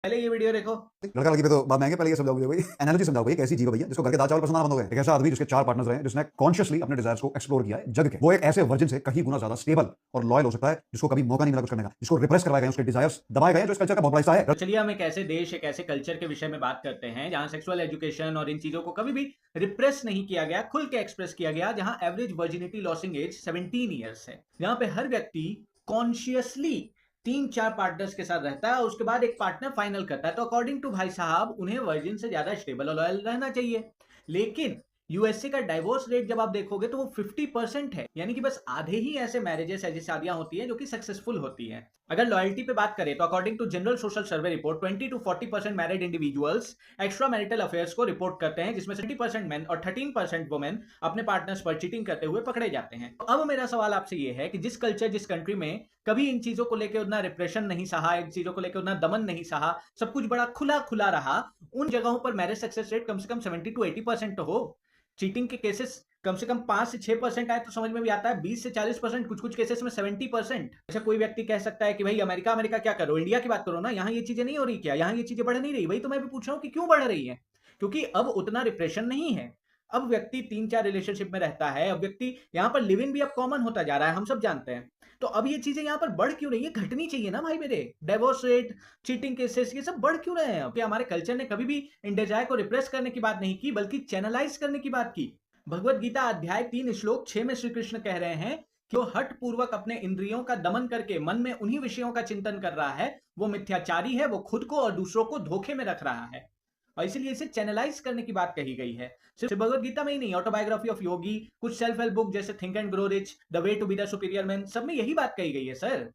पहले ये वीडियो देखो। लड़का लड़की पे तो बात महंगे, पहले ये समझाओ मुझे भाई, एनालॉजी समझाओ भाई, कैसी जीव भैया जिसको घर के दाल चावल पसंद आना बंद हो गए। एक ऐसा आदमी जिसके 4 पार्टनर्स रहे, जिसने कॉन्शियसली अपने डिजायर्स को एक्सप्लोर किया है जग के, वो एक ऐसे वर्जिन से कहीं गुना ज्यादा स्टेबल और लॉयल हो सकता है, जिसको कभी मौका नहीं मिला कुछ करने का, जिसको रिप्रेस करवाए गए, उसके डिजायर्स दबाए गए, जो इस कल्चर का बहुत बड़ा हिस्सा है। तो चलिए हम एक ऐसे देश, एक ऐसे कल्चर के विषय में बात करते हैं जहां सेक्सुअल एजुकेशन और इन चीजों को कभी भी रिप्रेस नहीं किया गया, खुल के एक्सप्रेस किया गया, जहां average virginity losing age 17 years है, जहां पे हर व्यक्ति कॉन्शियसली 3-4 पार्टनर्स के साथ रहता है, उसके बाद एक पार्टनर फाइनल करता है। तो अकॉर्डिंग टू भाई साहब उन्हें वर्जिन से ज्यादा स्टेबल और लॉयल रहना चाहिए। लेकिन यूएसए का डाइवोर्स रेट जब आप देखोगे तो वो 50% है, यानी कि बस आधे ही ऐसे मैरिजेस, ऐसी शादियां होती हैं जो कि सक्सेसफुल होती हैं। अगर लॉयल्टी पे बात करें तो according to general social survey report 20 to 40% married individuals extra marital affairs को रिपोर्ट करते हैं, जिसमें 70% मेन और 13% वुमेन अपने पार्टनर्स पर चीटिंग करते हुए पकड़े जाते हैं। तो अब मेरा सवाल आपसे ये है कि जिस कल्चर, जिस कंट्री में कभी इन चीजों को लेकर उतना रिप्रेशन नहीं सहा, इन चीजों को लेकर उतना दमन नहीं सहा, सब कुछ बड़ा खुला खुला रहा, उन जगहों पर मैरिज सक्सेस रेट कम से कम 70 to 80% तो हो। चीटिंग के केसेस कम से कम 5 से 6% आए तो समझ में भी आता है, 20 से 40%, कुछ कुछ केसेस में 70%। अच्छा, कोई व्यक्ति कह सकता है कि भाई अमेरिका अमेरिका क्या करो, इंडिया की बात करो ना, यहाँ ये चीजें नहीं हो रही क्या, यहाँ ये चीजें बढ़ नहीं रही। वही तो मैं भी पूछ रहा हूँ कि क्यों बढ़ रही है। क्योंकि अब उतना रिप्रेशन नहीं है। अब व्यक्ति 3-4 रिलेशनशिप में रहता है, अब व्यक्ति यहाँ पर लिव इन भी अब कॉमन होता जा रहा है, हम सब जानते हैं। तो अब ये चीजें यहाँ पर बढ़ क्यों रही है, घटनी चाहिए ना भाई मेरे। डाइवोर्स रेट, चीटिंग केसेस, ये सब बढ़ क्यों रहे हैं। अब हमारे कल्चर ने कभी भी इन डिजायर को रिप्रेस करने की बात नहीं की, बल्कि चैनलाइज करने की बात की। भगवत गीता अध्याय 3 श्लोक 6 में श्री कृष्ण कह रहे हैं कि वो हठ पूर्वक अपने इंद्रियों का दमन करके मन में उन्हीं विषयों का चिंतन कर रहा है, वो मिथ्याचारी है, वो खुद को और दूसरों को धोखे में रख रहा है। और इसलिए इसे चैनलाइज करने की बात कही गई है। सिर्फ भगवत गीता में ही नहीं, ऑटोबायोग्राफी ऑफ योगी, कुछ सेल्फ हेल्प बुक जैसे think and grow rich, the way to be the superior man, सब में यही बात कही गई है सर।